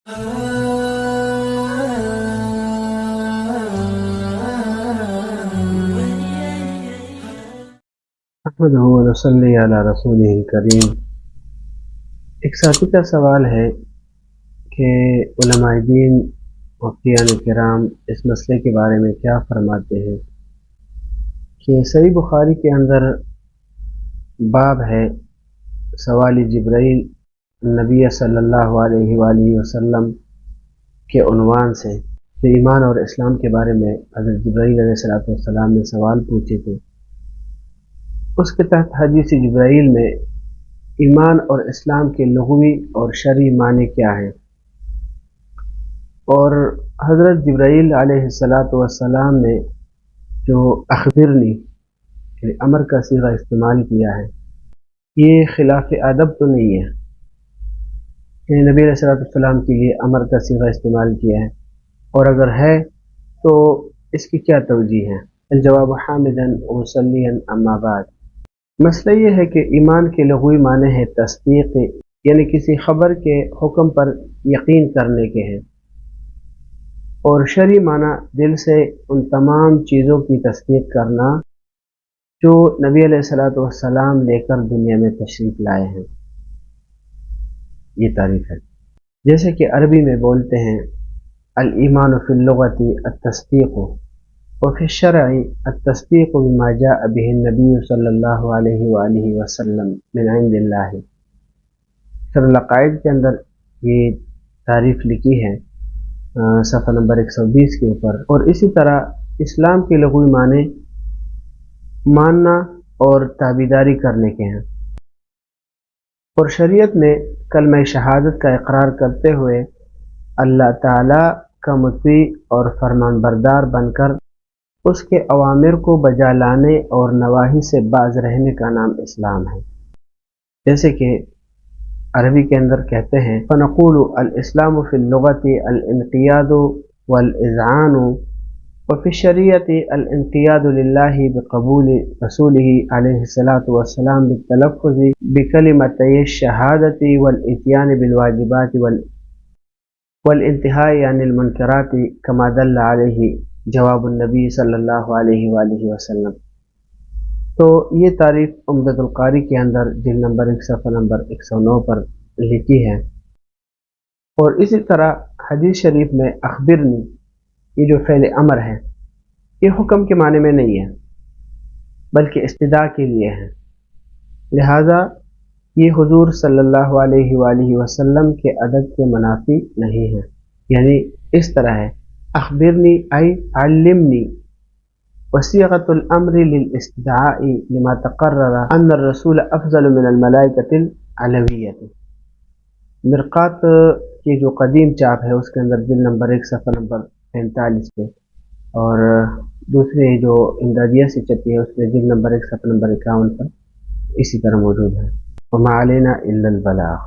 احمدہ و نصلی علی رسولہ الکریم۔ ایک ساتھی کا سوال ہے کہ علماء دین مفتیان کرام اس مسئلے کے بارے میں کیا فرماتے ہیں کہ صحیح بخاری کے اندر باب ہے سوال جبرائیل نبی صلی اللہ علیہ وآلہ وسلم کے عنوان سے کہ ایمان اور اسلام کے بارے میں حضرت جبرائیل علیہ السلام نے سوال پوچھے تھے۔ اس کے تحت حدیث جبرائیل میں ایمان اور اسلام کے لغوی اور شرعی معنی کیا ہیں، اور حضرت جبرائیل علیہ السلام نے جو اخبرنی یعنی امر کا صیغہ استعمال کیا ہے، یہ خلاف ادب تو نہیں ہے کہ نبی علیہ السلام کے لیے امر کا صیغہ استعمال کیا ہے، اور اگر ہے تو اس کی کیا توجیہ ہے؟ الجواب حامدا ومصلیا اما بعد۔ مسئلہ یہ ہے کہ ایمان کے لغوی معنی ہے تصدیق، یعنی کسی خبر کے حکم پر یقین کرنے کے ہیں، اور شرعی معنی دل سے ان تمام چیزوں کی تصدیق کرنا جو نبی علیہ السلام لے کر دنیا میں تشریف لائے ہیں، یہ تعریف ہے۔ جیسے کہ عربی میں بولتے ہیں الایمان فی اللغۃ التصدیق وفی الشرع التصدیق بما جاء به النبی صلی اللہ علیہ وآلہ وسلم من عند اللہ۔ شرح العقائد کے اندر یہ تعریف لکھی ہے صفحہ نمبر 120 کے اوپر، اور اسی طرح اسلام کے لغوی معنی ماننا اور تابعداری کرنے کے ہیں، اور شریعت میں کلمہ شہادت کا اقرار کرتے ہوئے اللہ تعالیٰ کا مطیع اور فرمان بردار بن کر اس کے اوامر کو بجا لانے اور نواہی سے باز رہنے کا نام اسلام ہے۔ جیسے کہ عربی کے اندر کہتے ہیں فنقول الاسلام فی اللغۃ الانقیاد والاذعان وفی الشریعۃ الانقیاد للہ بقبول رسولہ علیہ السلام بالتلفظ بکلمتي الشہادۃ والاتیان بالواجبات والانتہاء عن المنکرات کما دل علیہ جواب النبی صلی اللہ علیہ وآلہ وسلم۔ تو یہ تعریف عمدۃ القاری کے اندر جلد نمبر 1 صفحہ نمبر 109 پر لکھی ہے، اور اسی طرح حدیث شریف میں اخبرنی یہ جو فعل امر ہے یہ حکم کے معنی میں نہیں ہے بلکہ استدعاء کے لیے ہے، لہذا یہ حضور صلی اللہ علیہ وآلہ وسلم کے ادب کے منافی نہیں ہے۔ یعنی اس طرح ہے اخبرنی ای علمنی، وصیغۃ الامر للاستدعاء لما تقرر ان الرسول افضل من الملائکۃ العلویۃ۔ مرقات کی جو قدیم چاپ ہے اس کے اندر جلد نمبر 1 صفحہ نمبر 45 پہ، اور دوسری جو امدادیہ سے چھپی ہے اس میں جلد نمبر 1 صفحہ نمبر 51 پر اسی طرح موجود ہے۔ وما علینا الا البلاغ۔